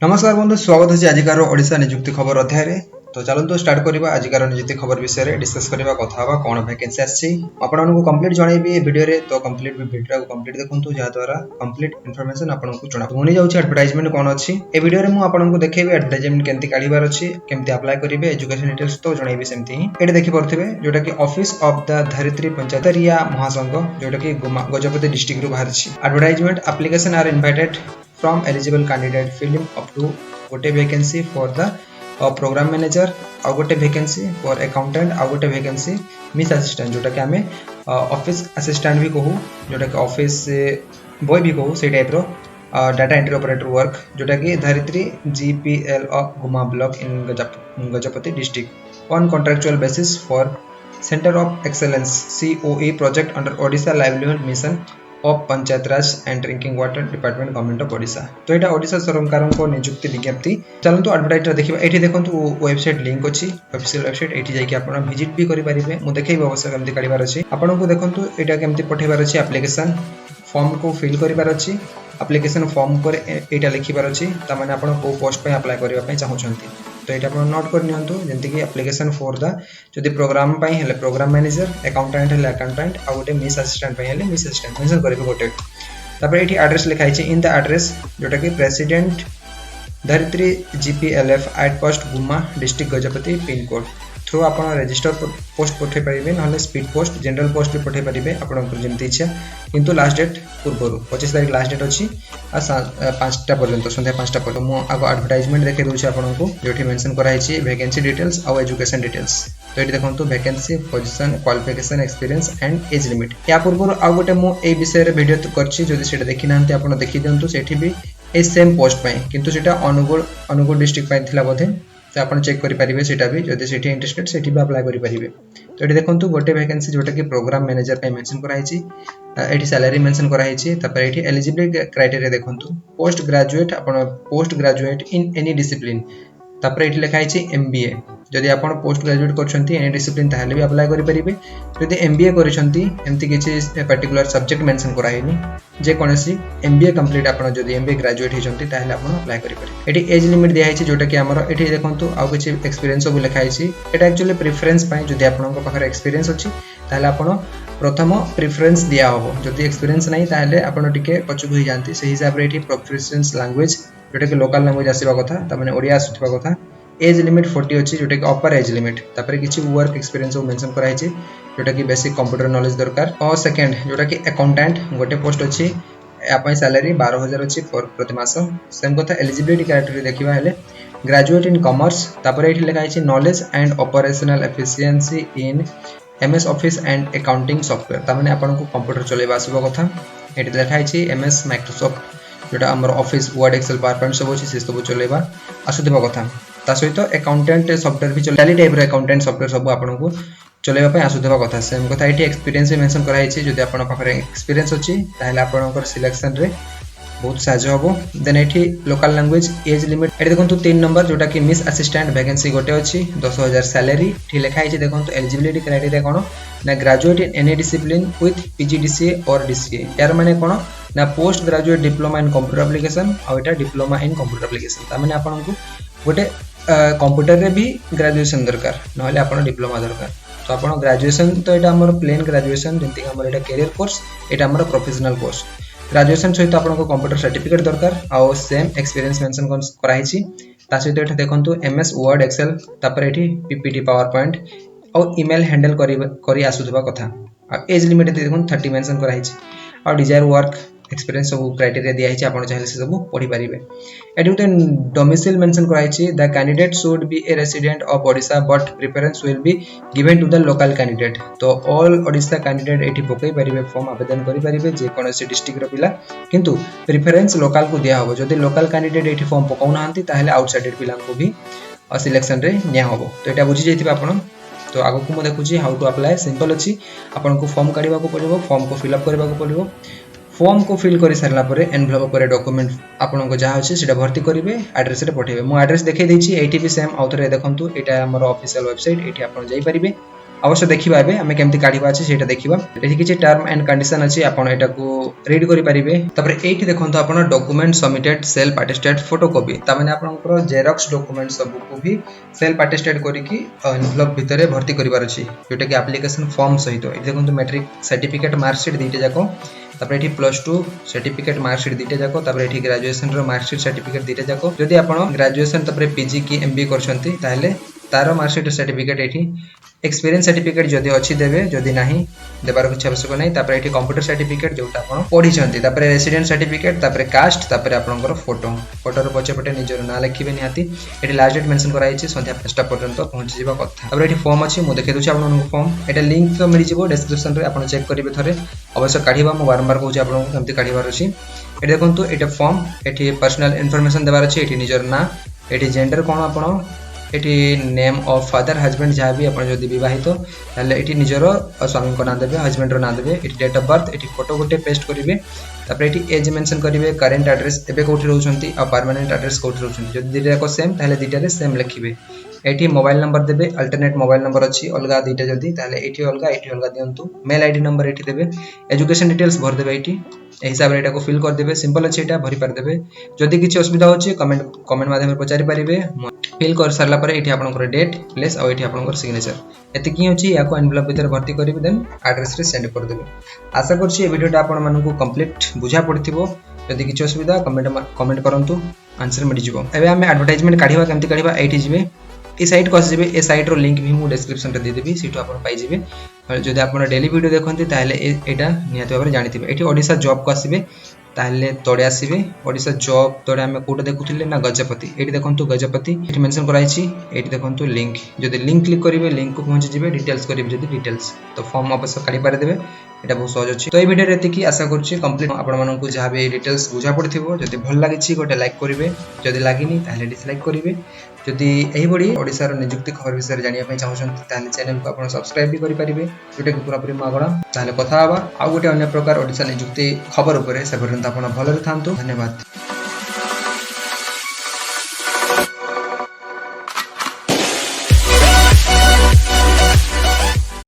नमस्कार बंधु स्वागत है आजिकार ओडिशा नियुक्ति खबर अध्याय तो चलते स्टार्ट करवा आजिकार नियुक्ति खबर विषय में डिस्कस करवा कथा कौन वैकेंसी आसी आपको कंप्लीट जनइबी वीडियो रे तो कंप्लीट वीडियो को कंप्लीट देखंतु जहा द्वारा कंप्लीट इन्फॉर्मेशन आपको जना होनी जाउछि एडवर्टाइजमेंट कौन अच्छी ए वीडियो रे मु आपको देखैबी एडवर्टाइजमेंट केमती काढिबार अछि केमती अप्लाई करिवे एजुकेशन डिटेल्स तो जनइबी सेमती ही एटे देखि परथिबे जोटा कि ऑफिस ऑफ द धरित्री पंचायतरिया महासंघ जोटा कि गजपति डिस्ट्रिक्ट रु बाहर अछि advertisement application are invited from eligible candidate filling up to गोटे vacancy for the program manager आ गोटे vacancy for accountant आ गोटे vacancy miss assistant जोटा कि हमें office assistant भी कहू जोटा कि office boy भी कहू से टाइप रो डाटा एंट्री ऑपरेटर वर्क जोटा कि धरित्री GPL ऑफ गुमा block in Gajapati district on contractual basis for centre of excellence COE project under Odisha livelihood mission of panchayat Raj and drinking water department government of Odisha तो यहाँ ओडिशा सरकार को नियुक्ति विज्ञप्ति चलते एडवर्टाइज देखा ये देखो वेबसाइट लिंक अच्छी ऑफिशियल वेबसाइट ये जाकि आप विजिट भी करेंगे मुझे देखी अवश्य कमी काढ़ार अच्छी आपको देखो यहाँ केमती पठेबार अच्छी एप्लिकेशन फॉर्म को फिल करार अच्छी एप्लिकेशन फॉर्म पर यहाँ लिखार अच्छी तमाने आप पोस्ट पे अप्लाई करने चाहते तो ये आप नोट कर नियंतु जंती कि एप्लिकेशन फॉर द जदि प्रोग्राम पई हेले प्रोग्राम मैनेजर अकाउंटेंट हेले अकाउंटेंट आ गोटे मिस असिस्टेंट पई हेले मिस असिस्टेंट मेंशन करिवे गोटे तापर एठी एड्रेस लिखाई छै इन द एड्रेस जोटा कि प्रेसिडेंट धरित्री GPLF आउटपोस्ट गुमा district Gajapati pin code through आप रजिस्टर पोस्ट पठे पारे ना स्पीड पोस्ट जनरल पोस्ट भी पठे पारे आपंकर इच्छा किंतु लास्ट डेट पूर्व 25 तारीख लास्ट डेट अच्छी 5टा पर्यंत सन्ध्या 5टा पर्यंत मुझे आगे एडवर्टाइजमेंट देखा दूसरी आपको जो मेंशन कराई वैकेंसी डिटेल्स आउ एजुकेशन डिटेल्स तो ये देखो vacancy position qualification experience and age limit या पूर्व आउ गोटे मुझे विषय में वीडियो कर देखी ना आप देखी दिंतु से ए सेम पोस्ट किंतु सेटा अनुगुल डिस्ट्रिक्ट थिला बोधे तो आप चेक करेंगे सेटा भी जदि से इंटरेस्टेड से अप्लाई करेंगे तो ये देखो गोटे वैकेंसी जोटा कि प्रोग्राम मैनेजर पे मेंशन कराई सैलरी मेंशन कराई ये एलिजिबिलिटी क्राइटेरिया देखो post graduate in any discipline तापर ये लिखाई MBA जदि आप पोस्ट ग्रेजुएट कर एनी डिसिप्लिन ताहले भी अप्लाई करेंगे जदि MBA करमती किसी पर्टिकुलर सब्जेक्ट मेंशन कराइनी जेकोसी MBA कंप्लीट आप MBA ग्रेजुएट होती आप अप्लाई करेंगे ये एज लिमिट दिखाई जोटा कि आमर ये देखो आउ कि एक्सपीरियंस सब लिखाई यहाँ एक्चुअली प्रिफरेन्स जदि आपंकर एक्सपीरियंस अच्छी आप प्रथम प्रिफरेन्स दिया हम जदि एक्सपीरियंस नहीं ताहले आपन टिके पछुक हो जाती से हिसाब से प्रोफिशिएंस लैंग्वेज जोटा कि लोकल लैंग्वेज आसवा कथा तमाने ओडिया आसुवा कथा एज लिमिट 40 अच्छी जोटा कि अपर एज लिमिट तापर किसी वर्क एक्सपीरियंस मेंशन कराई जोटा कि बेसिक कंप्यूटर नॉलेज दरकार और सेकंड जोटा कि अकाउंटेंट गोटे पोस्ट अच्छी यहाँ सैलरी 12,000 अच्छी प्रति मास सेम कथा एलिजिबिलिटी क्राइटेरिया देखा हेले ग्रेजुएट इन कॉमर्स तापर ये लिखाई knowledge and operational efficiency in MS office and accounting software तमाने आपको कंप्यूटर चलेबा आसवा कथा ये लिखाई MS माइक्रोसॉफ्ट जोटा आम Office Word Excel PowerPoint सब अच्छी से सब चलेबा आसुवा कथा ता सहित अकाउंटेंट सॉफ्टवेयर भी चले टाइप अकाउंटेंट सॉफ्टवेयर सब आपको चलेबा आसुवा कथा सेम कथा ये एक्सपीरियंस मेंशन कराई जदि आप एक्सपीरियंस अच्छी ताहले आपनकर सिलेक्शन रे बहुत साहय हम देन ये लोकल लैंग्वेज एज लिमिट ये देखो 3 नंबर जोटा कि मिस असिस्टेंट वैकेंसी गोटे अच्छी 10,000 सैलरी लिखाई देखो एलिजिबिलिटी क्राइटेरिया कौन ना graduate in any discipline with PGDCA और DCA यार माने कौन ना post graduate diploma in computer application और यहाँ डिप्लोमा इन कंप्यूटर एप्लिकेशन तमाने आपको गोटे कंप्यूटर रे भी ग्रेजुएशन दरकार ना आप डिप्लोमा दरकार तो आप ग्रेजुएशन तो यहाँ आम प्लेन ग्रेजुएशन जमीक कैरियर कोर्स यहाँ आम प्रोफेशनल कोर्स ग्रेजुएशन सहित आपको कंप्यूटर सर्टिफिकेट दरकार आउ सेम एक्सपीरियंस मेंशन कराई सहित ये देखो MS वर्ड एक्सेल तापर ये PPT पावर पॉइंट और ईमेल हैंडल करी आसुवा कथा एज लिमिट देखो 30 मेंशन कराई और डिजायर वर्क एक्सपीरियंस सब क्राइटेरिया दिखाई आप चाहिए से सब पढ़ी पारे ये गोटे डोमिसाइल मेंशन कराई the candidate should be a resident of Odisha but preference will be given to the local candidate तो ऑल ओडिशा कैंडिडेट ये पकई पारे फॉर्म आवेदन करेंगे जेकोसी डिस्ट्रिक्ट पिला किंतु प्रिफरेंस लोकल को दिया हम जदि लोकल कैंडिडेट ये फॉर्म पकाउना आउटसाइडेड पिला को भी सिलेक्शन रे निया हम तो यहाँ बुझी जाइए आप तो आगे को मुझे देखुची हाउ टू अप्लाई सिंपल अच्छी आपको फॉर्म काढ़ा पड़ो फॉर्म को फिलअप करने को पड़ो फॉर्म को फिल कर सारा पर एनवेलप पर डॉक्यूमेंट आपको जहाँ अच्छे से भर्ती करेंगे एड्रेस पठेबे मो एड्रेस देखा ये भी सेम आउ थे देखो यहाँ आम ऑफिशियल वेबसाइट ये आप जापर अवश्य देखिबा एबे हमें केमती काढिबा अछि सेटा देखिबा एठी किछि टर्म एंड कंडीशन अछि आपण एटा को रीड करि परिबे तबरे एठी देखंतो आपण document submitted self attested photocopy ता माने आपनकर जेरॉक्स डॉक्यूमेंट सब को भी सेल्फ अटेस्टेड करी की एनवेलप भितरे भर्ती करिवार अछि जोटा कि एप्लीकेशन फॉर्म सहित एठी देखंतो मैट्रिक सर्टिफिकेट मार्कशीट दीटे जाको तापर एठी +2 सर्टिफिकेट मार्कशीट दीटे जाको तापर एठी ग्रेजुएशन रो मार्कशीट सर्टिफिकेट दीटे जाको जदि आपण ग्रेजुएशन तापर पीजी की एमबीए करछंती ताहले तारो मार्कशीट सर्टिफिकेट एठी एक्सपीरियंस सर्टिफिकेट जदि अछि देबे जदि नाही देबार किछ आवश्यक नै तापर एठी कंप्यूटर सर्टिफिकेट जोटा आपण पढी छंती तापर रेसिडेंट सर्टिफिकेट तापर कास्ट तापर आपनकर फोटो रो पछे पटे निजर ना लिखिबे निहाती एठी लास्ट डेट मेंशन कराई छि संध्या 5टा पर्यंत पहुंची जिबा कथा तापर एठी फॉर्म अछि मु देखे दोछि आपन फॉर्म एटा लिंक मिलि जिवो डिस्क्रिप्शन रे आपन चेक करिवे थरे अवश्य काढिबा मु बारंबार कहूछि आपन केमति काढिबार अछि एठी देखंतु एटा फॉर्म एठी पर्सनल इन्फॉर्मेशन देबार अछि एठी निजर ना एठी जेंडर कोन आपन एठी नेम ऑफ फादर हस्बैंड जहाँ भी अपन जदि विवाहित ताले एठी निजर स्वामी को नाम देबे हस्बैंड रो नाम देबे एठी डेट ऑफ बर्थ एठी फोटो गोटे पेस्ट करिवे तापर एठी एज मेंशन करिवे करंट एड्रेस एबे कोठी रहउछंती आ परमानेंट एड्रेस कोठी रहउछंती जदि दिटा को सेम ताले दिटा रे सेम लिखिबे एठी मोबाइल नंबर देबे अल्टरनेट मोबाइल नंबर अछि अलगा दिटा जदि ताले एठी अलगा दियंतु मेल आईडी नंबर एठी देबे एजुकेशन डिटेल्स भर देबे एठी ए हिसाब रे एटा को फिल कर देबे सिंपल अछि एटा भरि पार देबे जदि किछि असुविधा होछि कमेंट माध्यम रे पचारि परिबे फिल कर सारला परे एठी आपनकर डेट प्लेस और एठी आपनकर सिग्नेचर एते की होछि याको एनवेलप भीतर भर्ती करिबे देन एड्रेस रे सेंड कर देबे आशा करछि ए वीडियोटा आपन मानकु कंप्लीट बुझा पड़थिबो जदि किछि असुविधा कमेंट करंतु आंसर मिलि जिवो एबे हमें एडवर्टाइजमेंट काढिबा केमति काढिबा एठी जिबे ए साइट को आसीबे ए साइट रो लिंक भी मु डिस्क्रिप्शन रे दे देबी सीटो आपन पाइ जिबे जदि आपन डेली वीडियो देखंती ताहले एटा नियत भाबरे जानिथिबे एठी ओडिसा जॉब को आसीबे ताहले तोड़े आसीबे ओडिसा जॉब तोड़े हमें कोड देखुथिले ना गजपति एठी देखंतु गजपति एठी मेंशन कराई छि एठी देखंतु लिंक जदि लिंक क्लिक करिवे लिंक को पहुंच जिबे डिटेल्स करिवे जदि डिटेल्स तो फॉर्म अवश्य काढी पारे देबे एटा बहुत सहज अछि तो ए वीडियो रे एतिकी आशा करछि कंप्लीट आपण माननकु जहा भी डिटेल्स बुझा पड़थिबो जदि भल लागि छि गोटे लाइक करिवे जदि लागिनी ताहले डिसलाइक करिवे जदि एही बडी ओडिसा रो नियुक्ति खबर विषय जानिया पय चाहछन ताहले चैनल को आपण सब्सक्राइब भी करि परिबे जोटे कि पूरा पूरी मागणा ताहले कथा हबा आ गोटे अन्य प्रकार ओडिसा नियुक्ति खबर ऊपर से पर्यंत आपण भलरे थांतु धन्यवाद।